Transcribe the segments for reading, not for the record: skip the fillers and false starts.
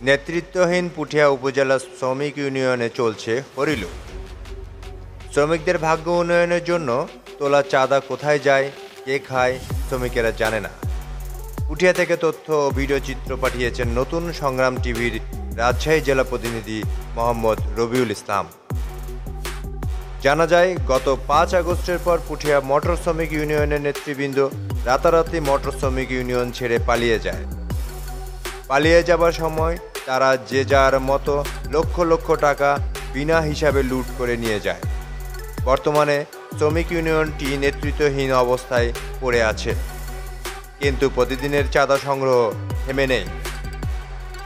নেতৃত্বহীন পুঠিয়া উপজেলা শ্রমিক ইউনিয়নে চলছে হরিলুট। শ্রমিকদের ভাগ্য উন্নয়নের জন্য তোলা চাঁদা কোথায় যায়, কে খায়, শ্রমিকেরা জানে না। পুঠিয়া থেকে তথ্য ও ভিডিও চিত্র পাঠিয়েছেন নতুন সংগ্রাম টিভির রাজশাহী জেলা প্রতিনিধি মোহাম্মদ রবিউল ইসলাম। জানা যায়, গত 5 আগস্টের পর পুঠিয়া মোটর শ্রমিক ইউনিয়নের নেতৃবৃন্দ রাতারাতি মোটর শ্রমিক ইউনিয়ন ছেড়ে পালিয়ে যায়। পালিয়ে যাবার সময় তারা যে যার মতো লক্ষ লক্ষ টাকা বিনা হিসাবে লুট করে নিয়ে যায়। বর্তমানে শ্রমিক ইউনিয়নটি নেতৃত্বহীন অবস্থায় পড়ে আছে, কিন্তু প্রতিদিনের চাঁদা সংগ্রহ থেমে নেই।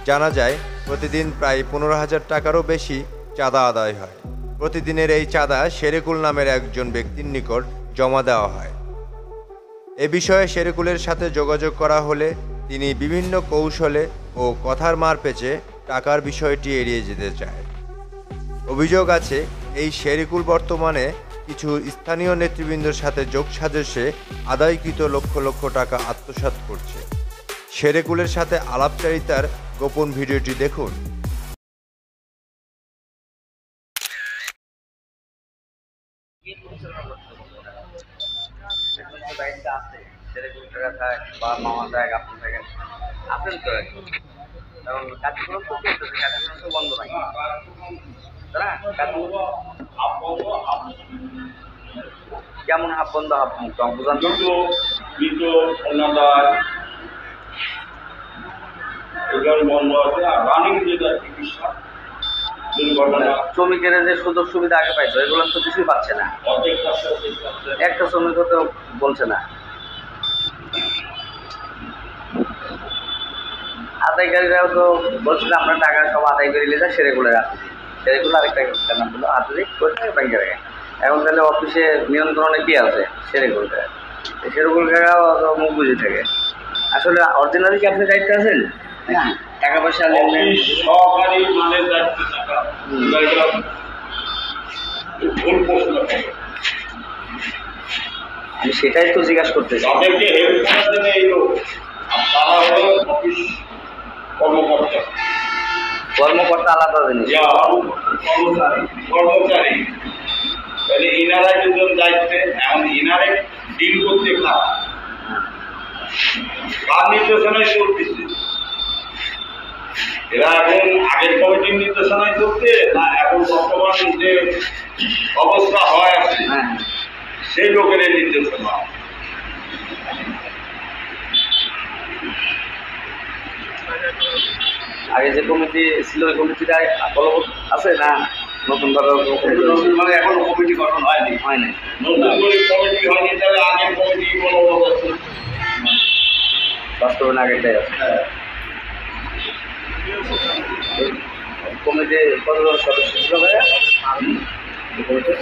জানা যায়, প্রতিদিন প্রায় 15,000 টাকারও বেশি চাঁদা আদায় হয়। প্রতিদিনের এই চাঁদা শেরেকুল নামের একজন ব্যক্তির নিকট জমা দেওয়া হয়। এ বিষয়ে শেরেকুলের সাথে যোগাযোগ করা হলে তিনি বিভিন্ন কৌশলে ও কথার মারপ্যাঁচে টাকার বিষয়টি এড়িয়ে যেতে চায়। অভিযোগ আছে, এই শেরেকুল বর্তমানে কিছু স্থানীয় নেতৃবৃন্দের সাথে যোগসাজশে আদায়কৃত লক্ষ লক্ষ টাকা আত্মসাৎ করছে। শেরেকুলের সাথে আলাপচারিতার গোপন ভিডিওটি দেখুন। কেমন হাফ বন্ধ হাফ মুক্ত বুঝান তো বন্ধ আছে আর রানিং যেটা চিকিৎসা শ্রমিকের যে সুযোগ সুবিধা আগে পাইতো এগুলো তো কিছুই পাচ্ছে না। একটা শ্রমিকও তো বলছে না। আদায়কারীরাও তো বলছিল আমরা টাকা সব আদায় করে নিয়ে যাই, সেরেগুলো রাখতে দিই, সেরেগুলো আরেকটা নাম বললো হাতে দিই করে ব্যাংকে রাখে। এখন তাহলে অফিসে নিয়ন্ত্রণে কি আছে সেরেগুলো সেরেগুলো টাকাও মুখ বুঝে থাকে। আসলে অরিজিনালি কি আপনি দায়িত্বে আছেন? টাকা পয়সা সহকারী মানের দায়িত্বে থাকা ভুল প্রশ্ন। আমি সেটাই তো জিজ্ঞাসা করতেছি। তাদেরকে হেল্প করার জন্য এই লোক, তারা হলো অফিস কর্মকর্তা। কর্মকর্তা আলাদা জিনিস, কর্মচারী তাহলে ইনারা দুজন দায়িত্বে। এখন ইনারে ডিল করতে কার নির্দেশনায় চলতেছে? এরা এখন আগের কমিটির নির্দেশনায় চলছে না এখন বর্তমান যে অবস্থা হয় আছে সেই লোকের নির্দেশনা? আগে যে কমিটি ছিল ওই কমিটিটা বলবৎ আছে না নতুন ভাবে? মানে এখন কমিটি গঠন হয়নি। নতুন করে কমিটি হয়নি, তাহলে আগের কমিটি বলবৎ আছে, বাস্তবে আগেরটাই আছে। কমিটি কতজন সদস্য ছিল ভাইয়া? কমিটি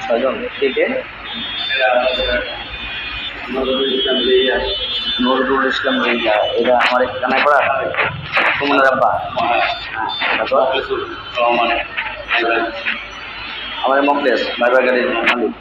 6জন। কে কে? নজরুল ইসলাম রেজা, এরা আমার কানায় পড়া সুমনের আব্বা। আমার মকলেস বাইবার গাড়ির মালিক।